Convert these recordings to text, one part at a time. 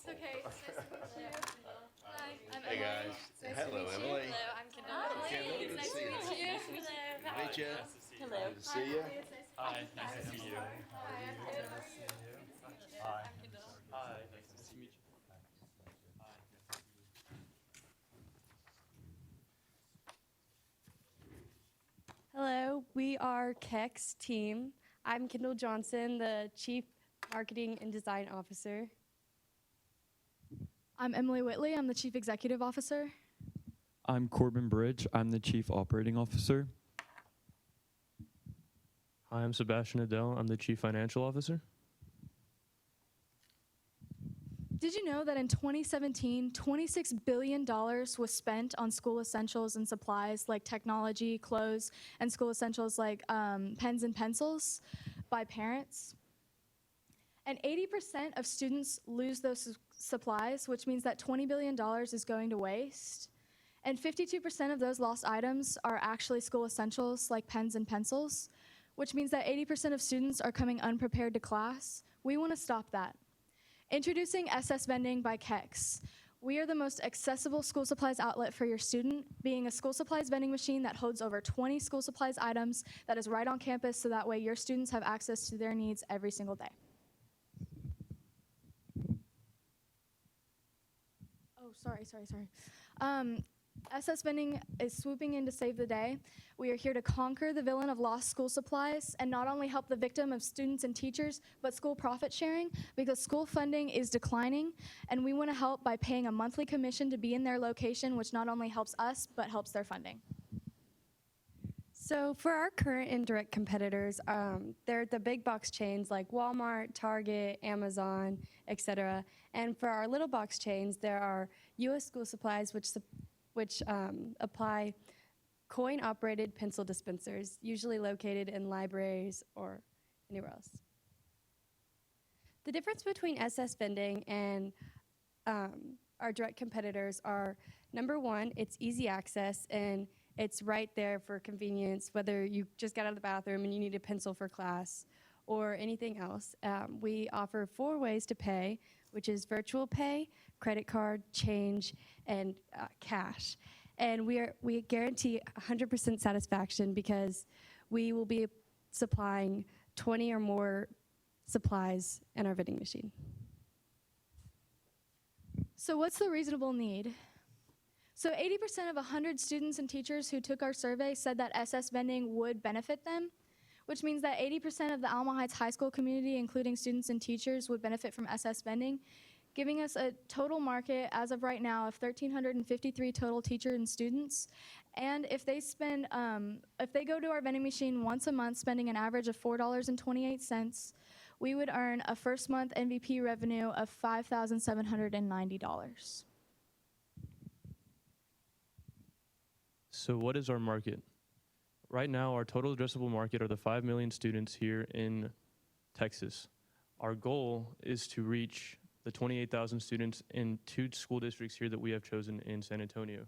It's okay. It's nice to meet you. Hi, I'm Hey Emily. guys. It's nice Hello, to meet you. Emily. Hello, I'm Kendall. Hi. Kendall, It's good to nice see to you. meet you. Good Hello. to meet you. Hello. Good to see you. Hi, it's nice to Hi, meet you. nice to meet you. Hi, I'm good. How are you? Good to meet you. Hi. I'm Kendall. Hi, nice to meet you. Hi, nice to meet you. Hello, we are KEX team. I'm Kendall Johnson, the Chief Marketing and Design Officer. I'm Emily Whitley. I'm the Chief Executive Officer. I'm Corbin Bridge. I'm the Chief Operating Officer. Hi, I'm Sebastian Adele. I'm the Chief Financial Officer. Did you know that in 2017, $26 billion was spent on school essentials and supplies like technology, clothes, and school essentials like pens and pencils by parents? And 80% of students lose those supplies, which means that $20 billion is going to waste. And 52% of those lost items are actually school essentials like pens and pencils, which means that 80% of students are coming unprepared to class. We want to stop that. Introducing SS Vending by KEX. We are the most accessible school supplies outlet for your student, being a school supplies vending machine that holds over 20 school supplies items that is right on campus, so that way your students have access to their needs every single day. Oh, sorry. SS Vending is swooping in to save the day. We are here to conquer the villain of lost school supplies and not only help the victim of students and teachers, but school profit sharing, because school funding is declining, and we want to help by paying a monthly commission to be in their location, which not only helps us, but helps their funding. So for our current and direct competitors, they're the big box chains like Walmart, Target, Amazon, etc. And for our little box chains, there are U.S. School Supplies, which apply coin-operated pencil dispensers, usually located in libraries or anywhere else. The difference between SS Vending and our direct competitors are, number one, it's easy access, and it's right there for convenience, whether you just got out of the bathroom and you need a pencil for class or anything else. We offer 4 ways to pay, which is virtual pay, credit card, change, and cash. And we guarantee 100% satisfaction because we will be supplying 20 or more supplies in our vending machine. So what's the reasonable need? So 80% of 100 students and teachers who took our survey said that SS Vending would benefit them, which means that 80% of the Alamo Heights High School community, including students and teachers, would benefit from SS Vending, giving us a total market as of right now of 1,353 total teachers and students. And if they spend, if they go to our vending machine once a month, spending an average of $4.28, we would earn a first month MVP revenue of $5,790. So what is our market? Right now, our total addressable market are the 5 million students here in Texas. Our goal is to reach the 28,000 students in 2 school districts here that we have chosen in San Antonio.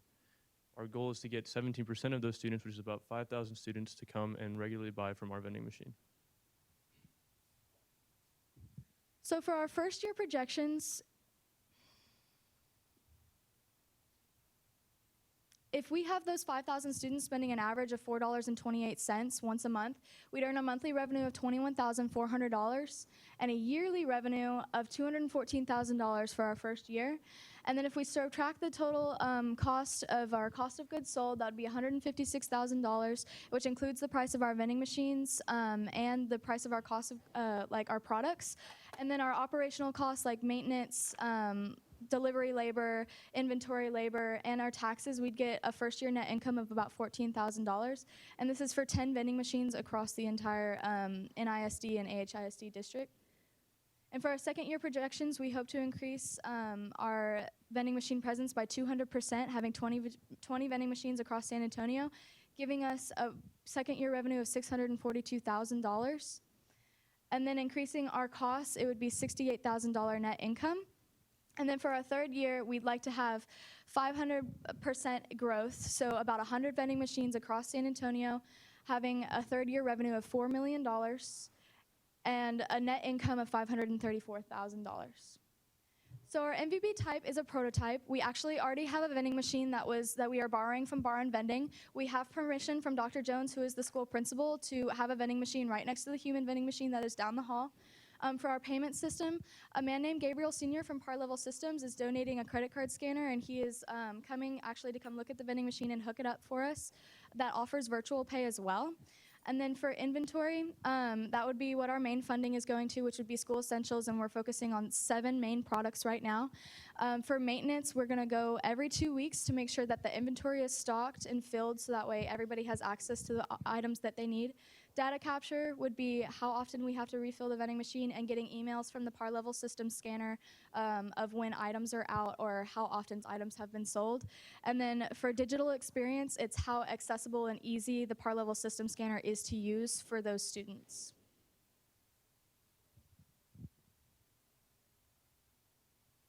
Our goal is to get 17% of those students, which is about 5,000 students, to come and regularly buy from our vending machine. So for our first year projections, if we have those 5,000 students spending an average of $4.28 once a month, we'd earn a monthly revenue of $21,400 and a yearly revenue of $214,000 for our first year. And then if we subtract the total cost of our cost of goods sold, that would be $156,000, which includes the price of our vending machines and the price of our cost of like our products. And then our operational costs like maintenance, delivery labor, inventory labor, and our taxes, we'd get a first year net income of about $14,000. And this is for 10 vending machines across the entire NISD and AHISD district. And for our second year projections, we hope to increase our vending machine presence by 200%, having 20 vending machines across San Antonio, giving us a second year revenue of $642,000. And then increasing our costs, it would be $68,000 net income. And then for our third year, we'd like to have 500% growth, so about 100 vending machines across San Antonio, having a third year revenue of $4 million and a net income of $534,000. So our MVP type is a prototype. We actually already have a vending machine that we are borrowing from Bar and Vending. We have permission from Dr. Jones, who is the school principal, to have a vending machine right next to the human vending machine that is down the hall. For our payment system, a man named Gabriel Sr. from Par Level Systems is donating a credit card scanner, and he is coming actually to come look at the vending machine and hook it up for us. That offers virtual pay as well. And then for inventory, that would be what our main funding is going to, which would be school essentials, and we're focusing on 7 main products right now. For maintenance, we're gonna go every 2 weeks to make sure that the inventory is stocked and filled, so that way everybody has access to the items that they need. Data capture would be how often we have to refill the vending machine, and getting emails from the Par Level System scanner of when items are out or how often items have been sold. And then for digital experience, it's how accessible and easy the Par Level System scanner is to use for those students.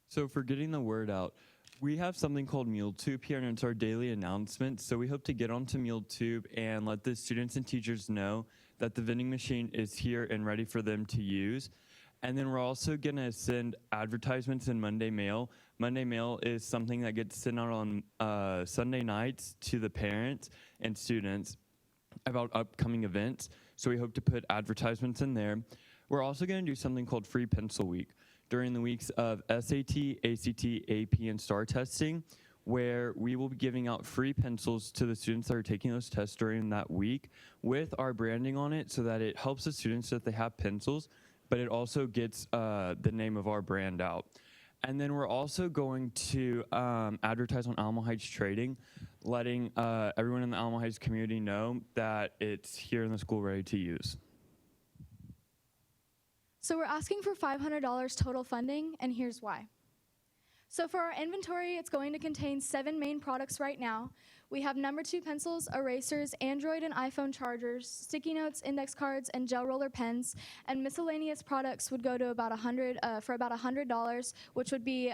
So for getting the word out, we have something called MuleTube here, and it's our daily announcement. So we hope to get onto MuleTube and let the students and teachers know that the vending machine is here and ready for them to use. And then we're also gonna send advertisements in Monday Mail. Monday Mail is something that gets sent out on Sunday nights to the parents and students about upcoming events. So we hope to put advertisements in there. We're also gonna do something called Free Pencil Week during the weeks of SAT, ACT, AP, and STAR testing, where we will be giving out free pencils to the students that are taking those tests during that week with our branding on it, so that it helps the students that they have pencils, but it also gets the name of our brand out. And then we're also going to advertise on Alamo Heights Trading, letting everyone in the Alamo Heights community know that it's here in the school ready to use. So we're asking for $500 total funding, and here's why. So for our inventory, it's going to contain 7 main products right now. We have number 2 pencils, erasers, Android and iPhone chargers, sticky notes, index cards, and gel roller pens. And miscellaneous products would go to about for about $100, which would be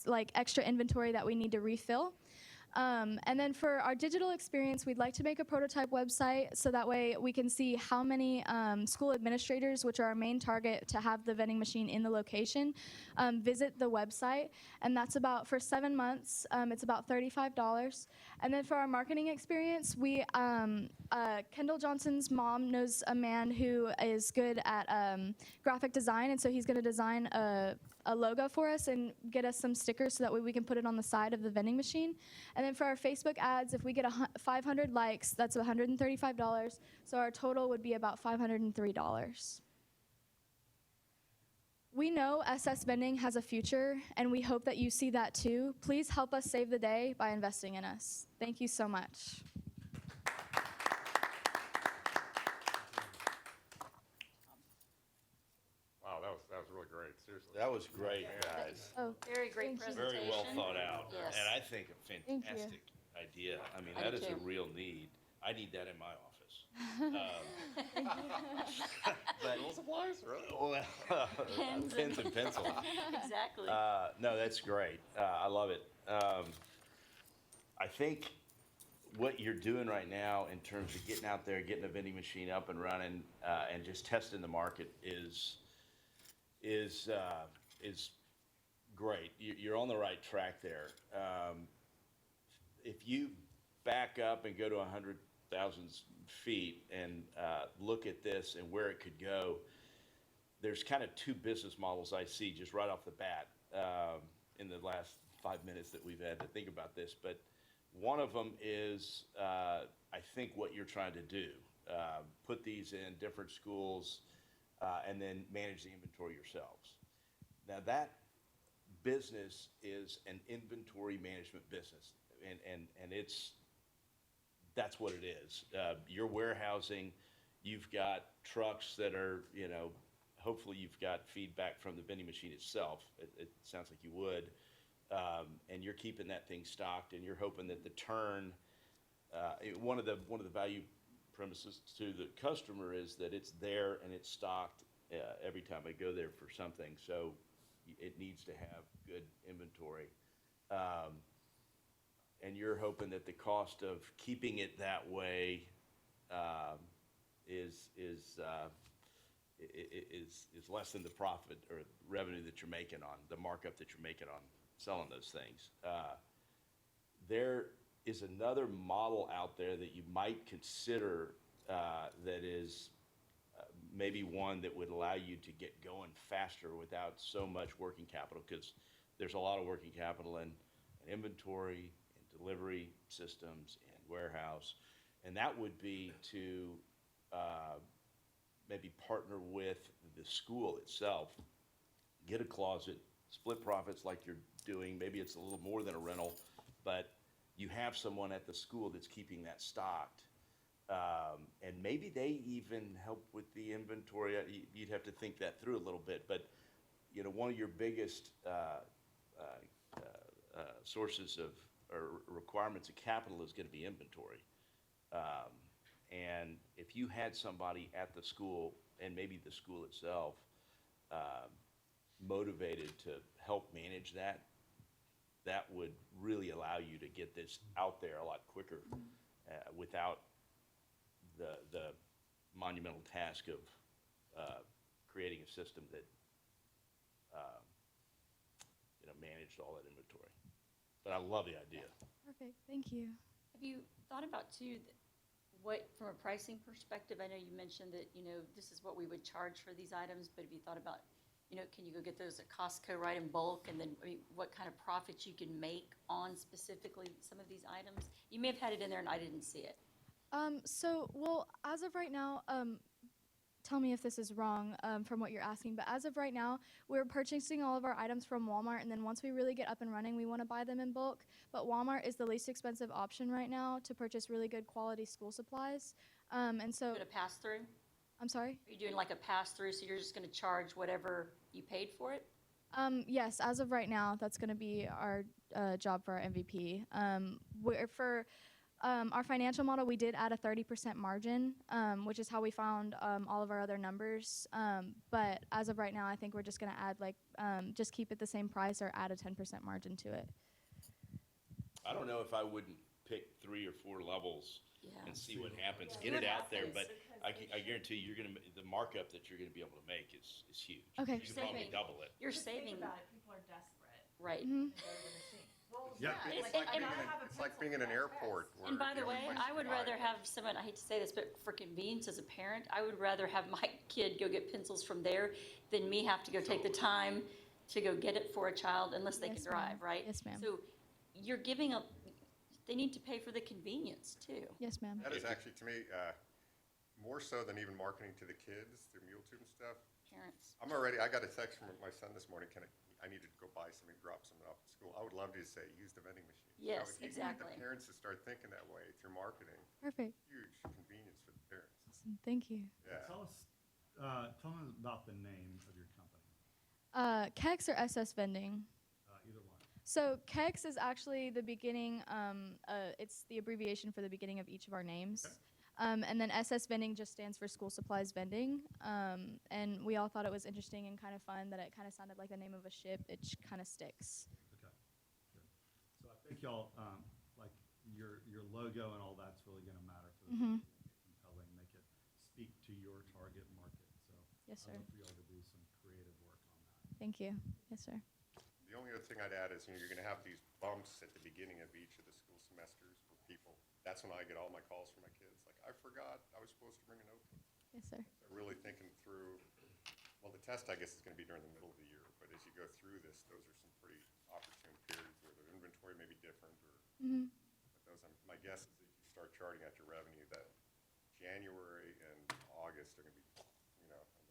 like extra inventory that we need to refill. And then for our digital experience, we'd like to make a prototype website, so that way we can see how many school administrators, which are our main target to have the vending machine in the location, visit the website. And that's about, for 7 months, it's about $35. And then for our marketing experience, Kendall Johnson's mom knows a man who is good at graphic design, and so he's gonna design a logo for us and get us some stickers, so that way we can put it on the side of the vending machine. And then for our Facebook ads, if we get 500 likes, that's $135. So our total would be about $503. We know SS Vending has a future, and we hope that you see that too. Please help us save the day by investing in us. Thank you so much. Wow, that was really great, seriously. That was great, guys. Oh, Very great Thank you. presentation. Very well thought out. Yes. And I think a Thank you. fantastic idea. I mean, I that do is a too. real need. I need that in my office. But, School supplies, really? well, Pens pens and pencils. Exactly. No, that's great. I love it. I think what you're doing right now in terms of getting out there, getting a vending machine up and running, and just testing the market is great. You're on the right track there. If you back up and go to 100,000 feet and look at this and where it could go, there's kind of 2 business models I see just right off the bat in the last 5 minutes that we've had to think about this. But one of them is, I think, what you're trying to do. Put these in different schools and then manage the inventory yourselves. Now that business is an inventory management business, and that's what it is. You're warehousing, you've got trucks that are, hopefully you've got feedback from the vending machine itself. It sounds like you would. And you're keeping that thing stocked, and you're hoping that the turn, one of the value premises to the customer is that it's there and it's stocked every time I go there for something. So it needs to have good inventory. And you're hoping that the cost of keeping it that way is is less than the profit or revenue that you're making on, the markup that you're making on selling those things. There is another model out there that you might consider that is maybe one that would allow you to get going faster without so much working capital, because there's a lot of working capital in inventory and delivery systems and warehouse. And that would be to maybe partner with the school itself, get a closet, split profits like you're doing. Maybe it's a little more than a rental, but you have someone at the school that's keeping that stocked. And maybe they even help with the inventory. You'd have to think that through a little bit, but you know, one of your biggest sources of or requirements of capital is going to be inventory. And if you had somebody at the school and maybe the school itself motivated to help manage that, that would really allow you to get this out there a lot quicker without the monumental task of creating a system that managed all that inventory. But I love the idea. Perfect. Thank you. Have you thought about too, what, from a pricing perspective, I know you mentioned that, this is what we would charge for these items, but have you thought about, can you go get those at Costco right in bulk? And then what kind of profits you can make on specifically some of these items? You may have had it in there and I didn't see it. Well, as of right now, tell me if this is wrong from what you're asking, but as of right now, we're purchasing all of our items from Walmart, and then once we really get up and running, we want to buy them in bulk. But Walmart is the least expensive option right now to purchase really good quality school supplies. And so, Doing a pass-through? I'm sorry? Are you doing like a pass-through, so you're just going to charge whatever you paid for it? Yes, as of right now, that's going to be our job for our MVP. For our financial model, we did add a 30% margin, which is how we found all of our other numbers. But as of right now, I think we're just going to add just keep it the same price or add a 10% margin to it. I don't know if I wouldn't pick 3 or 4 levels Yeah. and see what happens. Get it out there, but I guarantee you, the markup that you're going to be able to make is huge. Okay. You can probably Saving. double it. You're Think saving, about it, people are desperate. right? Mhm. They go to the machine. Well, Yeah, It's it's like and- being and- in it's like being in an airport. where And by the the only way, place I to would buy rather it- have someone, I hate to say this, but for convenience as a parent, I would rather have my kid go get pencils from there than me have to go take the time to go get it for a child unless they can Yes, drive, ma'am. right? Yes, ma'am. So you're giving up, they need to pay for the convenience too. Yes, ma'am. That is actually, to me, more so than even marketing to the kids through Mule Tube and stuff. Parents. I got a text from my son this morning, I needed to go buy something, drop something off at school. I would love to say, use the vending machine. Yes, if you can exactly. get the parents to start thinking that way through marketing, Perfect. huge convenience for the parents. Awesome. Thank you. Yeah. Tell them about the name of your company, Kex or SS Vending? either one. So Kex is actually the beginning, it's the abbreviation for the beginning of each of our names. Okay. And then SS Vending just stands for School Supplies Vending. And we all thought it was interesting and kind of fun that it kind of sounded like the name of a ship. It kind of sticks. Okay, good. So I think y'all, like, your logo and all that's really gonna matter for the Mhm. company, make it compelling, make it speak to your target market. So Yes, sir. I'd love for y'all to do some creative work on that. Thank you. Yes, sir. The only other thing I'd add is, you're gonna have these bumps at the beginning of each of the school semesters where people, that's when I get all my calls from my kids, like, I forgot I was supposed to bring a notebook. Yes, sir. So really thinking through, well, the test, I guess, is gonna be during the middle of the year, but as you go through this, those are some pretty opportune periods where the inventory may be different, or, Mm-hmm. but those, my guess is that if you start charting out your revenue, that January and August are gonna be,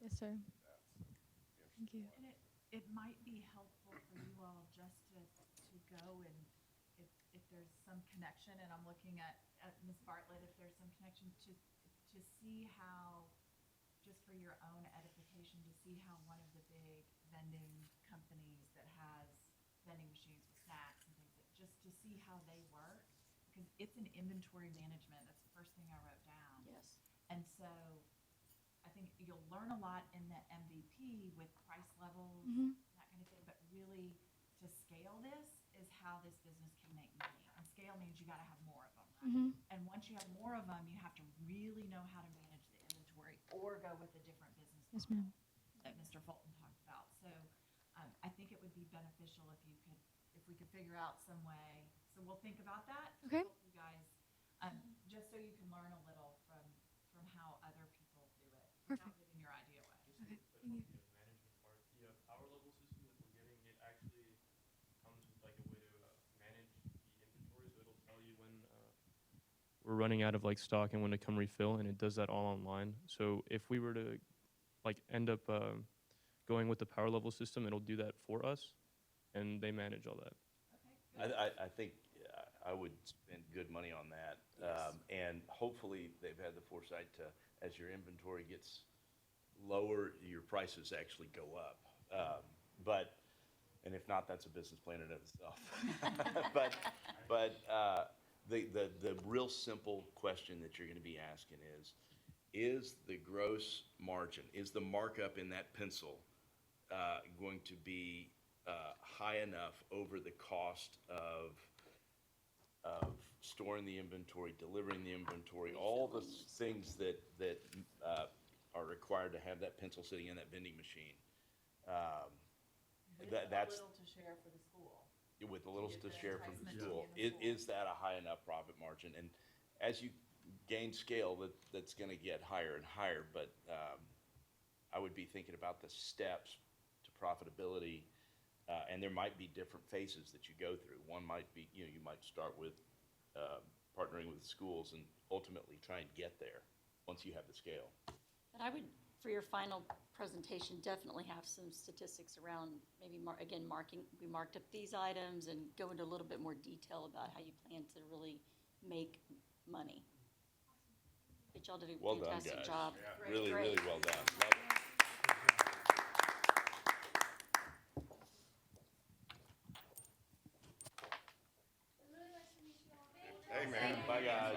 Yes, sir. that, so it'd be Thank you. interesting to And watch. it might be helpful for you all just to go and if there's some connection, and I'm looking at Ms. Bartlett, if there's some connection to see how, just for your own edification, to see how one of the big vending companies that has vending machines with snacks and things, just to see how they work, because it's an inventory management. That's the first thing I wrote down. Yes. And so I think you'll learn a lot in the MVP with price levels, Mhm. that kind of thing, but really to scale this is how this business can make money. And scale means you gotta have more of them, right? Mhm. And once you have more of them, you have to really know how to manage the inventory or go with a different business Yes, ma'am. that Mr. Fulton talked about. So I think it would be beneficial if you could, if we could figure out some way. So we'll think about that. to Okay. help You guys, just so you can learn a little from how other people do it. Without Perfect. giving your idea away. Okay. The management part, the power level system that we're getting, it actually comes with like a way to manage the inventory. So it'll tell you when we're running out of like stock and when to come refill, and it does that all online. So if we were to like end up going with the power level system, it'll do that for us, and they manage all that. I think I would spend good money on that. And hopefully they've had the foresight to, as your inventory gets lower, your prices actually go up. And if not, that's a business plan in itself. But the real simple question that you're gonna be asking is the gross margin, is the markup in that pencil going to be high enough over the cost of storing the inventory, delivering the inventory, all the things that are required to have that pencil sitting in that vending machine. That's A little to share for the school. with a little get to the share from the enticement to school. be in the Is that a high enough profit margin? And as you gain scale, that's going to get higher and higher. But I would be thinking about the steps to profitability. And there might be different phases that you go through. One might be, you might start with partnering with schools and ultimately try and get there once you have the scale. But I would, for your final presentation, definitely have some statistics around maybe, we marked up these items and go into a little bit more detail about how you plan to really make money. But y'all did a Well done, fantastic guys. job. Really, Great. really well done. Love it.